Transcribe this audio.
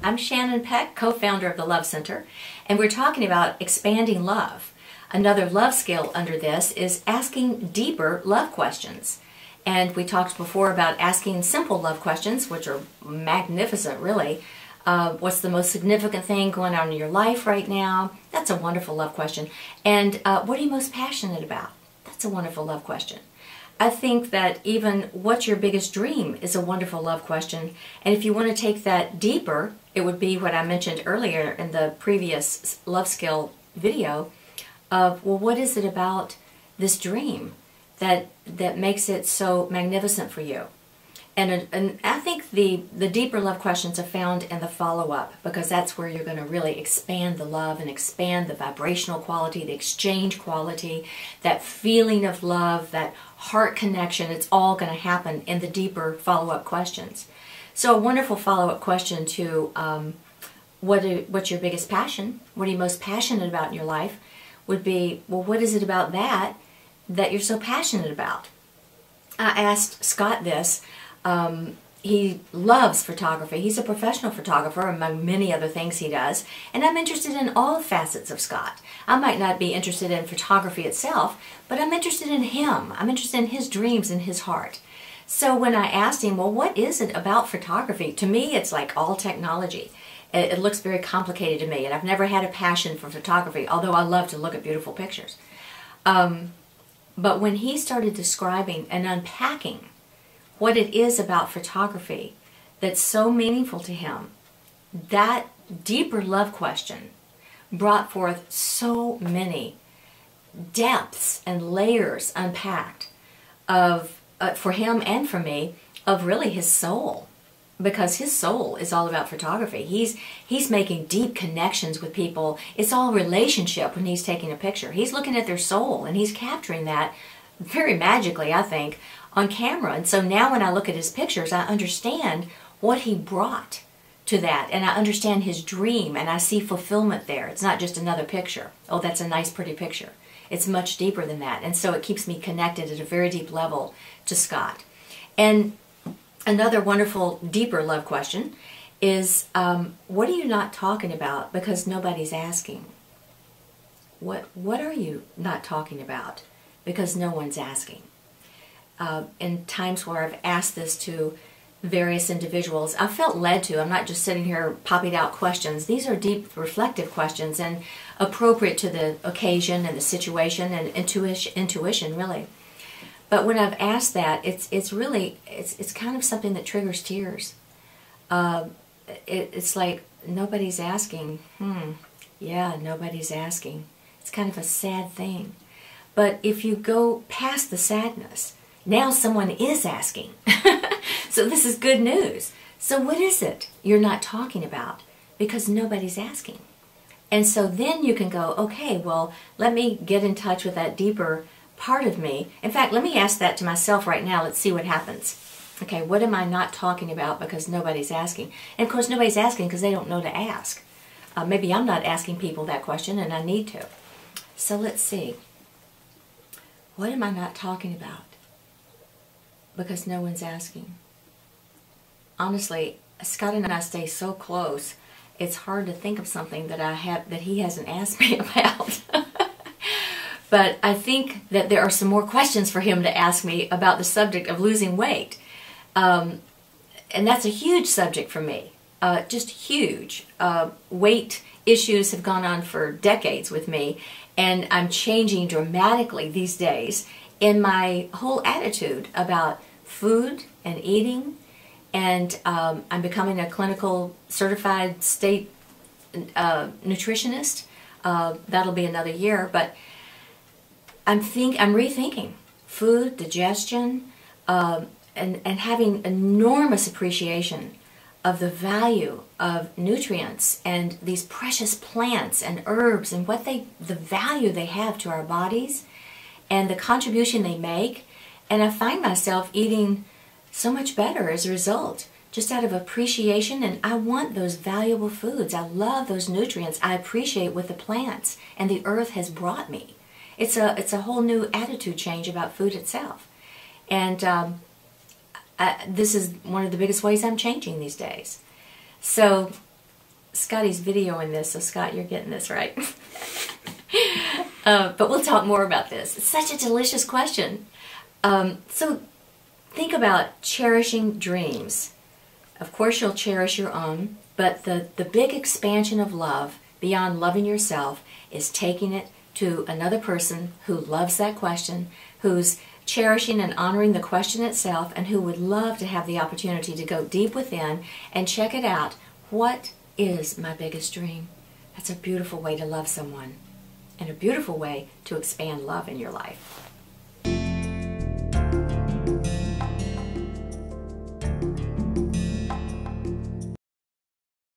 I'm Shannon Peck, co-founder of the Love Center, and we're talking about expanding love. Another love skill under this is asking deeper love questions. And we talked before about asking simple love questions, which are magnificent, really. What's the most significant thing going on in your life right now? That's a wonderful love question. And what are you most passionate about? That's a wonderful love question. I think that even what's your biggest dream is a wonderful love question. And if you want to take that deeper, it would be what I mentioned earlier in the previous love skill video of, well, what is it about this dream that makes it so magnificent for you? And I think the deeper love questions are found in the follow-up, because that's where you're going to really expand the love and expand the vibrational quality, the exchange quality, that feeling of love, that heart connection. It's all going to happen in the deeper follow-up questions. So a wonderful follow-up question to what's your biggest passion? What are you most passionate about in your life? Would be, well, what is it about that you're so passionate about? I asked Scott this. He loves photography. He's a professional photographer, among many other things he does. And I'm interested in all facets of Scott. I might not be interested in photography itself, but I'm interested in him. I'm interested in his dreams and his heart. So when I asked him, well, what is it about photography? To me, it's like all technology. It looks very complicated to me, and I've never had a passion for photography, although I love to look at beautiful pictures. But when he started describing and unpacking what it is about photography that's so meaningful to him, that deeper love question brought forth so many depths and layers unpacked of for him and for me, of really his soul, because his soul is all about photography. He's making deep connections with people. It's all relationship when he's taking a picture. He's looking at their soul, and he's capturing that very magically, I think, on camera. And so now when I look at his pictures, I understand what he brought to that, and I understand his dream, and I see fulfillment there. It's not just another picture. Oh, that's a nice, pretty picture. It's much deeper than that, and so it keeps me connected at a very deep level to Scott. And another wonderful, deeper love question is, what are you not talking about because nobody's asking? What are you not talking about because no one's asking? In times where I've asked this to various individuals, I felt led to. I'm not just sitting here popping out questions. These are deep, reflective questions and appropriate to the occasion and the situation and intuition, really. But when I've asked that, it's really kind of something that triggers tears. It's like nobody's asking. Yeah, nobody's asking. It's kind of a sad thing. But if you go past the sadness, now someone is asking. So this is good news. So what is it you're not talking about? Because nobody's asking. And so then you can go, okay, well, let me get in touch with that deeper part of me. In fact, let me ask that to myself right now. Let's see what happens. Okay, what am I not talking about because nobody's asking? And of course, nobody's asking because they don't know to ask. Maybe I'm not asking people that question, and I need to. So let's see. What am I not talking about because no one's asking? Honestly, Scott and I stay so close, it's hard to think of something that he hasn't asked me about. But I think that there are some more questions for him to ask me about the subject of losing weight. And that's a huge subject for me, just huge. Weight issues have gone on for decades with me, and I'm changing dramatically these days in my whole attitude about food and eating. And I'm becoming a clinical certified state nutritionist. That'll be another year, but I'm rethinking food, digestion, and having enormous appreciation of the value of nutrients and these precious plants and herbs and the value they have to our bodies and the contribution they make. And I find myself eating so much better as a result, just out of appreciation. And I want those valuable foods. I love those nutrients. I appreciate what the plants and the earth has brought me. It's a whole new attitude change about food itself. And this is one of the biggest ways I'm changing these days. So Scotty's videoing this, so Scott, you're getting this right. But we'll talk more about this. It's such a delicious question. So think about cherishing dreams. Of course, you'll cherish your own, but the big expansion of love beyond loving yourself is taking it to another person who loves that question, who's cherishing and honoring the question itself, and who would love to have the opportunity to go deep within and check it out. What is my biggest dream? That's a beautiful way to love someone and a beautiful way to expand love in your life.